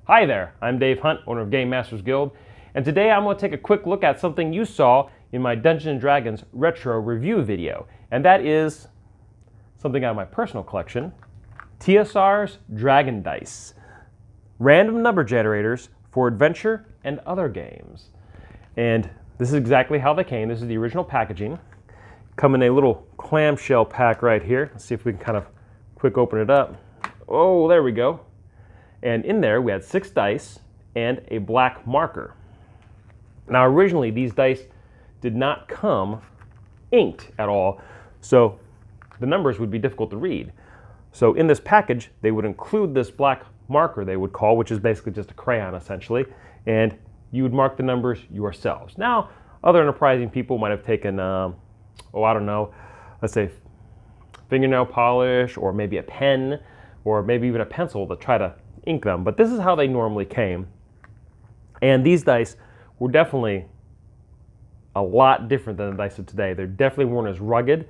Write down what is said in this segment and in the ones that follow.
Hi there, I'm Dave Hunt, owner of GameMasters Guild, and today I'm going to take a quick look at something you saw in my Dungeons & Dragons retro review video, and that is something out of my personal collection, TSR's Dragon Dice, random number generators for adventure and other games. And this is exactly how they came. This is the original packaging. Come in a little clamshell pack right here. Let's see if we can kind of quick open it up. Oh, there we go. And in there we had 6 dice and a black marker. Now originally these dice did not come inked at all, so the numbers would be difficult to read. So in this package they would include this black marker they would call, which is basically just a crayon essentially, and you would mark the numbers yourselves. Now other enterprising people might have taken, I don't know, let's say fingernail polish or maybe a pen or maybe even a pencil to try to ink them, but this is how they normally came. And these dice were definitely a lot different than the dice of today. They definitely weren't as rugged.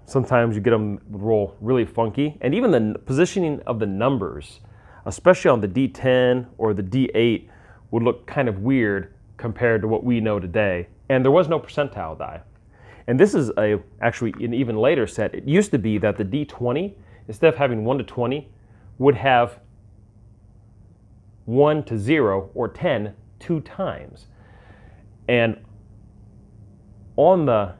Sometimes you get them roll really funky, and even the positioning of the numbers, especially on the D10 or the D8, would look kind of weird compared to what we know today. And there was no percentile die. And this is actually an even later set. It used to be that the D20, instead of having 1 to 20, would have 1 to 0 or 10 2 times. And on the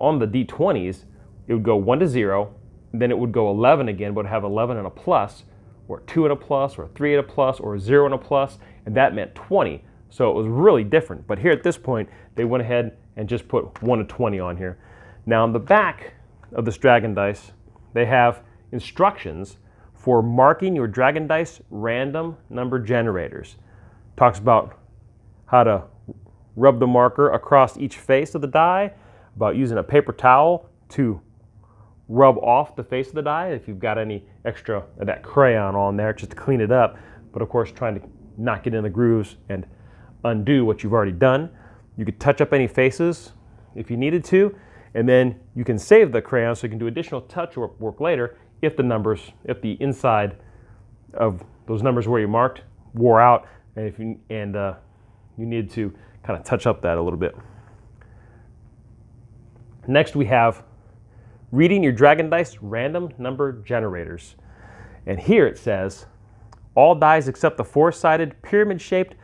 D20s, it would go 1 to 0, then it would go 11 again, but have 11 and a plus, or 2 and a plus, or 3 and a plus, or 0 and a plus, and that meant 20. So it was really different. But here at this point, they went ahead and just put 1 to 20 on here. Now on the back of this Dragon Dice, they have instructions for marking your Dragon Dice random number generators. Talks about how to rub the marker across each face of the die, about using a paper towel to rub off the face of the die if you've got any extra of that crayon on there, just to clean it up, but of course trying to not get in the grooves and undo what you've already done. You could touch up any faces if you needed to, and then you can save the crayon so you can do additional touch work later if the inside of those numbers where you marked wore out, and you needed to kind of touch up that a little bit. Next we have reading your Dragon Dice random number generators. And here it says, all dies except the 4-sided pyramid-shaped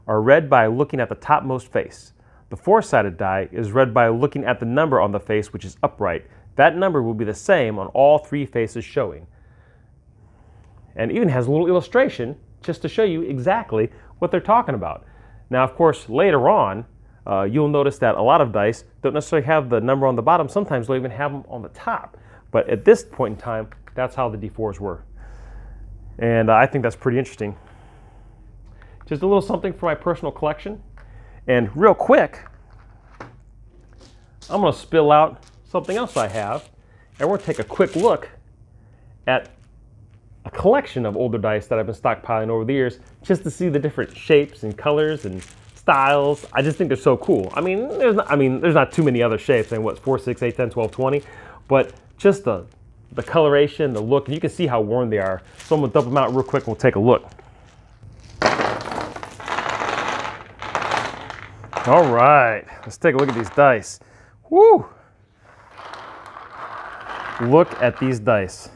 are read by looking at the topmost face. The 4-sided die is read by looking at the number on the face which is upright. That number will be the same on all 3 faces showing. And even has a little illustration just to show you exactly what they're talking about. Now, of course, later on, you'll notice that a lot of dice don't necessarily have the number on the bottom. Sometimes they'll even have them on the top. But at this point in time, that's how the D4s were. And I think that's pretty interesting. Just a little something for my personal collection. And real quick, I'm going to spill out something else I have, and we're going to take a quick look at a collection of older dice that I've been stockpiling over the years, just to see the different shapes and colors and styles. I just think they're so cool. I mean, there's not too many other shapes. I mean, what's 4, 6, 8, 10, 12, 20, but just the coloration, the look, and you can see how worn they are. So I'm going to dump them out real quick and we'll take a look. All right, let's take a look at these dice. Woo! Look at these dice.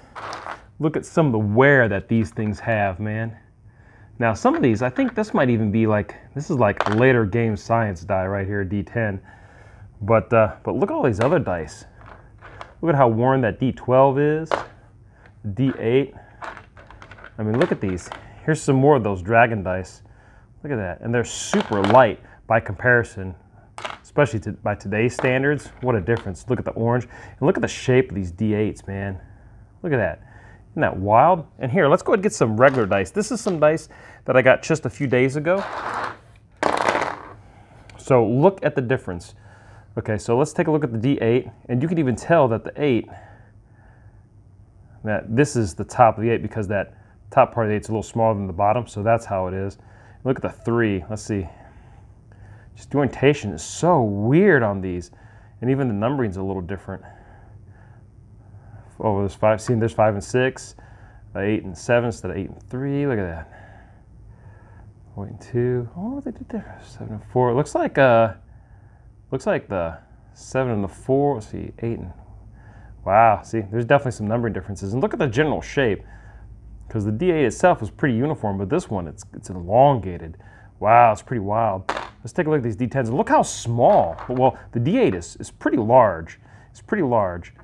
Look at some of the wear that these things have, man. Now some of these, I think this might even be like, this is like a later Gamescience die right here, D10. But look at all these other dice. Look at how worn that D12 is, D8. I mean, look at these. Here's some more of those Dragon Dice. Look at that, and they're super light by comparison, especially by today's standards. What a difference. Look at the orange, and look at the shape of these D8s, man. Look at that. Isn't that wild? And here, let's go ahead and get some regular dice. This is some dice that I got just a few days ago. So look at the difference. Okay, so let's take a look at the D8, and you can even tell that the 8, that this is the top of the 8 because that top part of the 8 is a little smaller than the bottom, so that's how it is. Look at the 3, let's see. Just the orientation is so weird on these, and even the numbering's a little different. Oh, there's 5. See, there's 5 and 6, 8 and 7 instead of 8 and 3. Look at that. 0.2. Oh, what they did there? 7 and 4. It looks like the 7 and the 4. Let's see, 8 and. Wow. See, there's definitely some numbering differences. And look at the general shape, because the D8 itself is pretty uniform, but this one it's elongated. Wow, it's pretty wild. Let's take a look at these D10s. And look how small. Well, the D8 is pretty large. It's pretty large,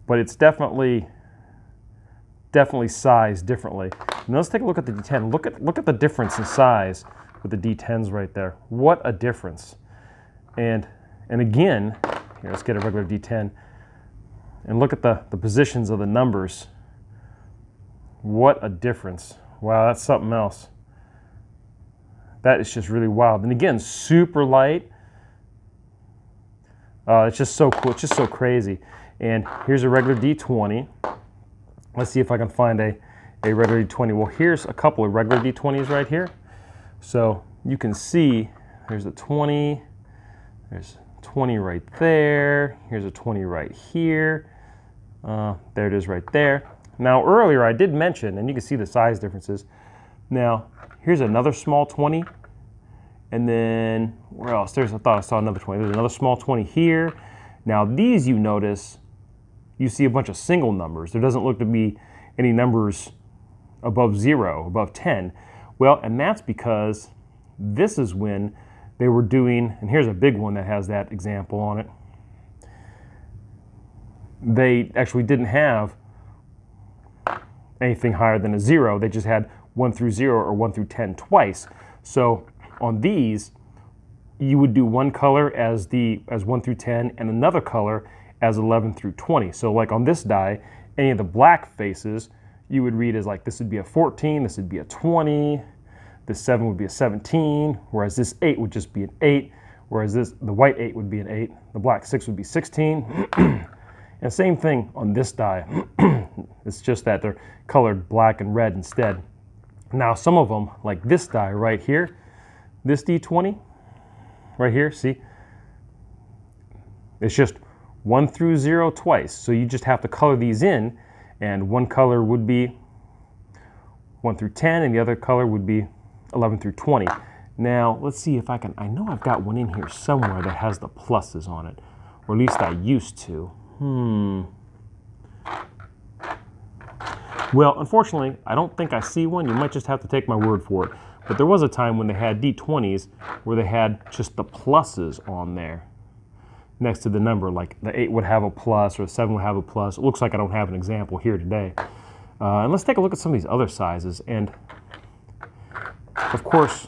but it's definitely sized differently. And let's take a look at the D10. Look at the difference in size with the D10s right there. What a difference. And again, here, let's get a regular D10 and look at the positions of the numbers. What a difference. Wow, that's something else. That is just really wild. And again, super light. It's just so cool. It's just so crazy. And here's a regular D20. Let's see if I can find a regular D20. Well, here's a couple of regular D20s right here. So you can see there's a 20. There's 20 right there. Here's a 20 right here. There it is right there. Now earlier I did mention, and you can see the size differences. Now here's another small 20. And then where else? I thought I saw another 20. There's another small 20 here. Now these, you notice, you see a bunch of single numbers. There doesn't look to be any numbers above 0, above 10. Well, and that's because this is when they were doing, and here's a big one that has that example on it. They actually didn't have anything higher than a 0. They just had 1 through 0 or 1 through 10 twice. So on these, you would do one color as 1 through 10 and another color as 11 through 20. So like on this die, any of the black faces, you would read as like this would be a 14, this would be a 20, this 7 would be a 17, whereas this 8 would just be an 8, whereas the white 8 would be an 8, the black 6 would be 16. And same thing on this die. It's just that they're colored black and red instead. Now some of them, like this die right here, this D20 right here, see? It's just 1 through 0 twice. So you just have to color these in, and one color would be 1 through 10 and the other color would be 11 through 20. Now let's see if I can, I know I've got one in here somewhere that has the pluses on it, or at least I used to. Well, unfortunately, I don't think I see one. You might just have to take my word for it. But there was a time when they had D20s where they had just the pluses on there next to the number. Like the 8 would have a plus or the 7 would have a plus. It looks like I don't have an example here today. And let's take a look at some of these other sizes. And of course,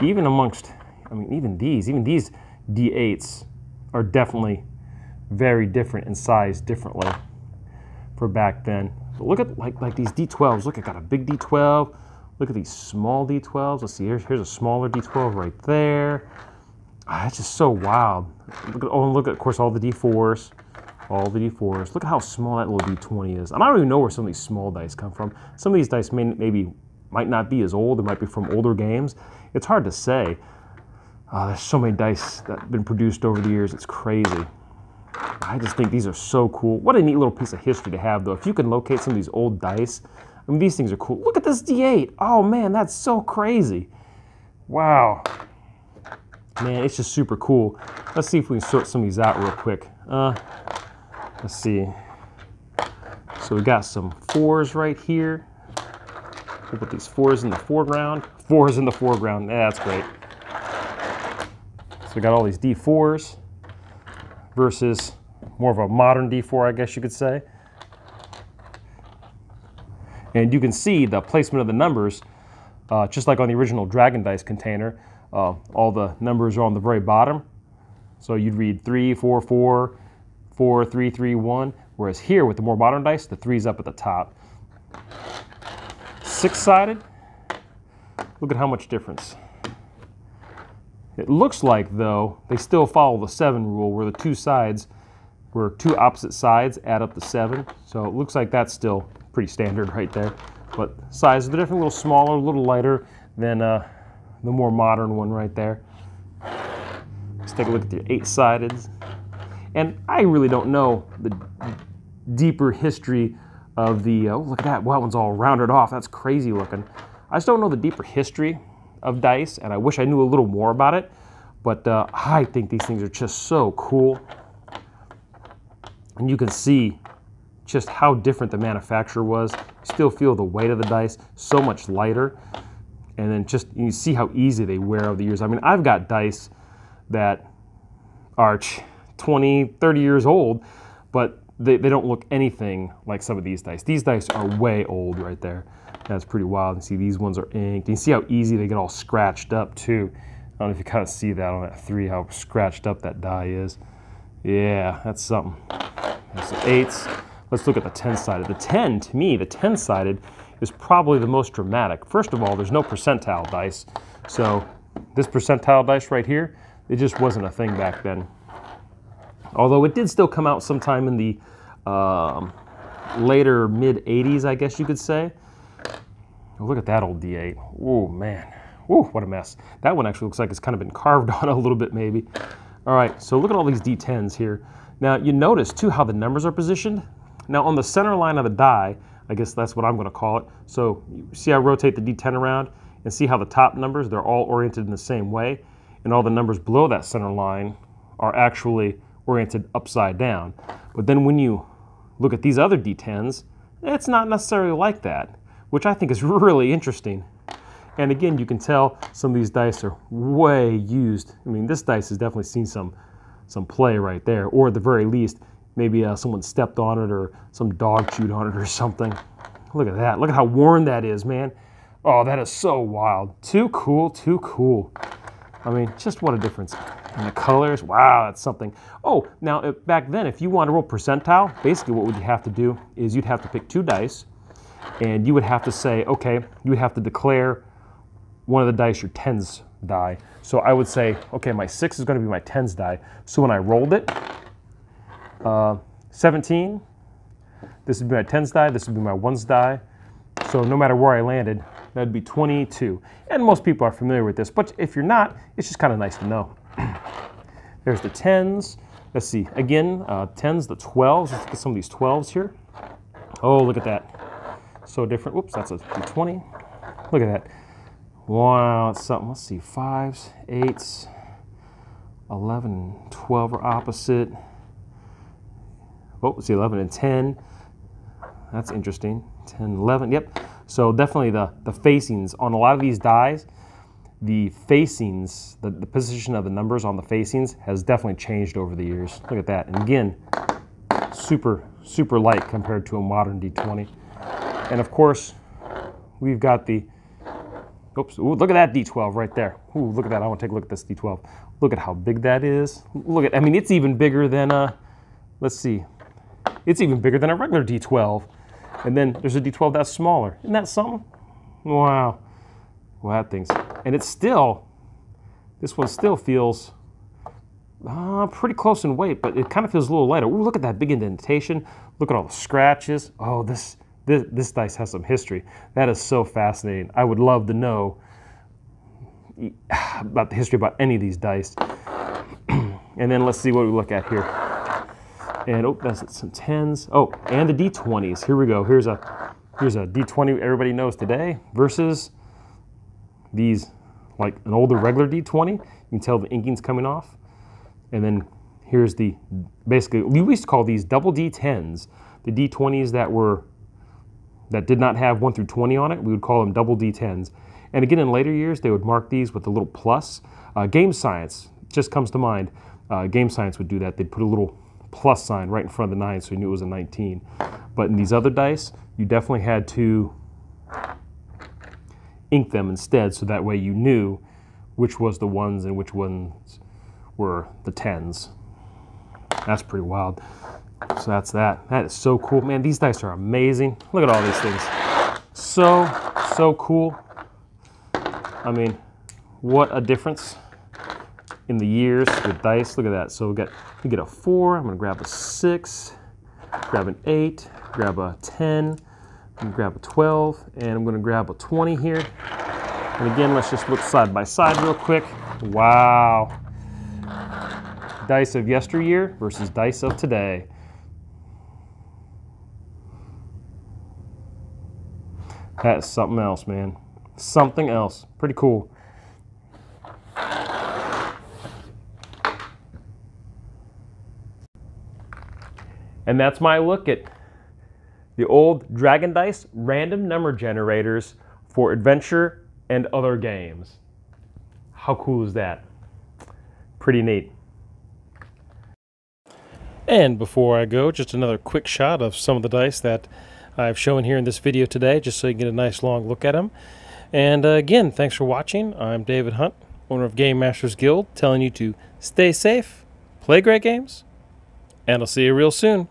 even amongst, I mean, even these D8s are definitely very different in size differently for back then. But look at like these D12s. Look, I got a big D12. Look at these small D12s. Let's see, here's a smaller D12 right there. It's just so wild. Look at, of course, all the D4s. All the D4s. Look at how small that little D20 is. And I don't even know where some of these small dice come from. Some of these dice might not be as old. They might be from older games. It's hard to say. There's so many dice that have been produced over the years. It's crazy. I just think these are so cool. What a neat little piece of history to have, though. If you can locate some of these old dice, I mean, these things are cool. Look at this D8. Oh, man, that's so crazy. Wow. Man, it's just super cool. Let's see if we can sort some of these out real quick. Let's see. So we got some 4s right here. We'll put these 4s in the foreground. 4s in the foreground. Yeah, that's great. So we got all these D4s versus more of a modern D4, I guess you could say. And you can see the placement of the numbers, just like on the original Dragon Dice container. All the numbers are on the very bottom. So you'd read 3, 4, 4, 4, 3, 3, 1. Whereas here with the more modern dice, the 3's up at the top. 6-sided, look at how much difference. It looks like, though, they still follow the 7 rule, where the two opposite sides add up to 7. So it looks like that's still pretty standard right there. But sizes are different, a little smaller, a little lighter than the more modern one right there. Let's take a look at the 8-sided. And I really don't know the deeper history of the, oh, look at that, wow, that one's all rounded off. That's crazy looking. I just don't know the deeper history of dice, and I wish I knew a little more about it, but I think these things are just so cool. And you can see just how different the manufacturer was. You still feel the weight of the dice, so much lighter. And then just, you see how easy they wear over the years. I mean, I've got dice that are 20, 30 years old, but they don't look anything like some of these dice. These dice are way old right there. That's pretty wild. You see these ones are inked. You see how easy they get all scratched up too. I don't know if you kind of see that on that 3, how scratched up that die is. Yeah, that's something. That's the 8s. Let's look at the 10-sided. The 10, to me, the 10-sided is probably the most dramatic. First of all, there's no percentile dice. So this percentile dice right here, it just wasn't a thing back then. Although it did still come out sometime in the later mid-80s, I guess you could say. Oh, look at that old D8. Oh, man. Woo, what a mess. That one actually looks like it's kind of been carved on a little bit, maybe. All right, so look at all these D10s here. Now, you notice, too, how the numbers are positioned. Now, on the center line of the die, I guess that's what I'm going to call it. So, you see I rotate the D10 around and see how the top numbers, they're all oriented in the same way. And all the numbers below that center line are actually oriented upside down. But then when you look at these other D10s, it's not necessarily like that, which I think is really interesting. And again, you can tell some of these dice are way used. I mean, this dice has definitely seen some play right there, or at the very least, maybe someone stepped on it or some dog chewed on it or something. Look at that. Look at how worn that is, man. Oh, that is so wild. Too cool, too cool. I mean, just what a difference. And the colors, wow, that's something. Oh, now back then, if you want to roll percentile, basically what would you have to do is you'd have to pick 2 dice, and you would have to say, okay, you would have to declare one of the dice your 10s die. So I would say, okay, my 6 is going to be my 10s die. So when I rolled it, 17, this would be my 10s die, this would be my 1s die. So no matter where I landed, that'd be 22. And most people are familiar with this, but if you're not, it's just kind of nice to know. There's the 10s. Let's see, again, 10s, the 12s. Let's look at some of these 12s here. Oh, look at that. So different. Whoops, that's a D20. Look at that. Wow, it's something. Let's see, 5s, 8s, 11 and 12 are opposite. Oh, let's see, 11 and 10. That's interesting. 10, 11, yep. So definitely the facings on a lot of these dies, the facings, the position of the numbers on the facings has definitely changed over the years. Look at that. And again, super, super light compared to a modern D20. And of course, we've got the, oops, ooh, look at that D12 right there. Ooh, look at that. I want to take a look at this D12. Look at how big that is. Look at, I mean, it's even bigger than let's see. It's even bigger than a regular D12. And then there's a D12 that's smaller. Isn't that something? Wow. Well, that thing's, and it's still, this one still feels pretty close in weight, but it kind of feels a little lighter. Ooh, look at that big indentation. Look at all the scratches. Oh, this dice has some history. That is so fascinating. I would love to know about the history about any of these dice. And then let's see what we look at here. And oh, that's some 10s. Oh, and the D20s. Here we go. Here's a D20 everybody knows today versus these, like an older regular D20. You can tell the inking's coming off. And then here's the, basically, we used to call these double D10s. The D20s that did not have 1 through 20 on it, we would call them double D10s. And again, in later years, they would mark these with a little plus. Gamescience just comes to mind. Gamescience would do that. They'd put a little plus sign right in front of the 9 so you knew it was a 19. But in these other dice, you definitely had to ink them instead so that way you knew which was the 1s and which ones were the 10s. That's pretty wild. So that's that. That is so cool. Man, these dice are amazing. Look at all these things. So cool. I mean, what a difference in the years with dice. Look at that. So we get a 4. I'm going to grab a 6, grab an 8, grab a 10, I'm going to grab a 12, and I'm going to grab a 20 here. And again, let's just look side by side real quick. Wow. Dice of yesteryear versus dice of today. That is something else, man. something else. Pretty cool. And that's my look at the old Dragon Dice random number generators for adventure and other games. How cool is that? Pretty neat. And before I go, just another quick shot of some of the dice that I've shown here in this video today, just so you can get a nice long look at them. And again, thanks for watching. I'm David Hunt, owner of Gamemasters Guild, telling you to stay safe, play great games, and I'll see you real soon.